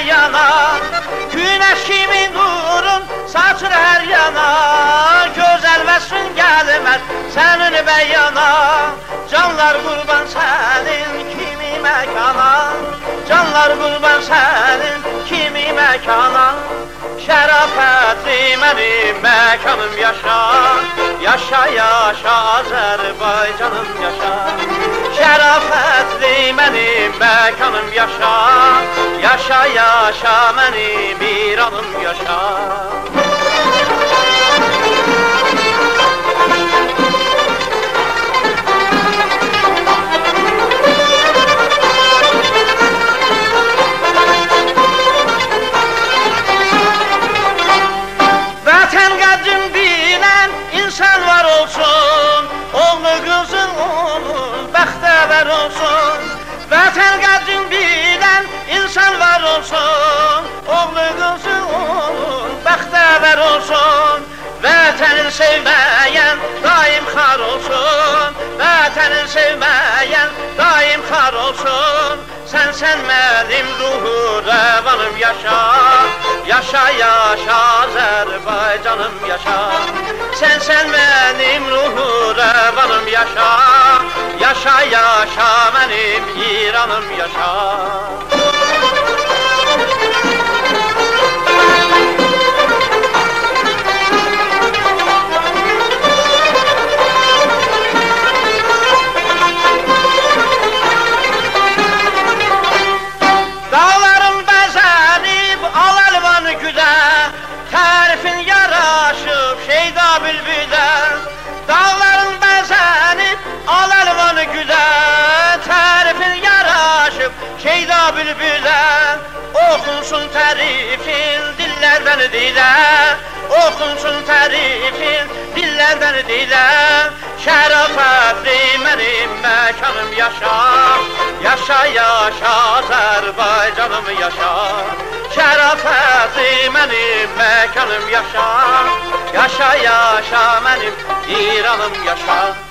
yana. Güneş kimi nurun saçır her yana. Güzel vəsfin gəlməz sənin bəyana. Canlar qurban sənin kimi məkana. Canlar qurban sənin kimi məkana. Şərafətli mənim məkanım yaşa. Yaşa yaşa Azərbaycanım yaşa. Şərafətli mənim məkanım yaşa. Yaşa yaşa mənim İranım yaşa. Vətən qədrin bilən insan var olsun. Oğlu qızın onun bəxtəvər olsun. Vətən qədrin bilən insan var olsun. Oğlu qızın onun bəxtəvər olsun. Vətənin sevməyən daim xar olsun. Vətənin sevməyən daim xar olsun. Sən mənim ruhu rəvanım yaşa. Yaşa yaşa Azərbaycanım yaşa. Sən mənim ruhu rəvanım yaşa. Yaşa yaşa mənim İranım yaşa. Dağlarım bəzənib al-əlvanı güdə. Tərifin yaraşıb şeyda bülbüdə. Dağların bəzənib al-əlvanı güdə. Tərifin yaraşıb şeyda bülbüdə. Oxunsun tərifin dillərdən dilə. Oxunsun tərifin dillərdən dilə. Şərafətli mənim məkanım yaşa. Yaşa yaşa Azərbaycanım yaşa. Şərafətli mənim məkanım yaşa. Yaşa yaşa mənim İranım yaşa.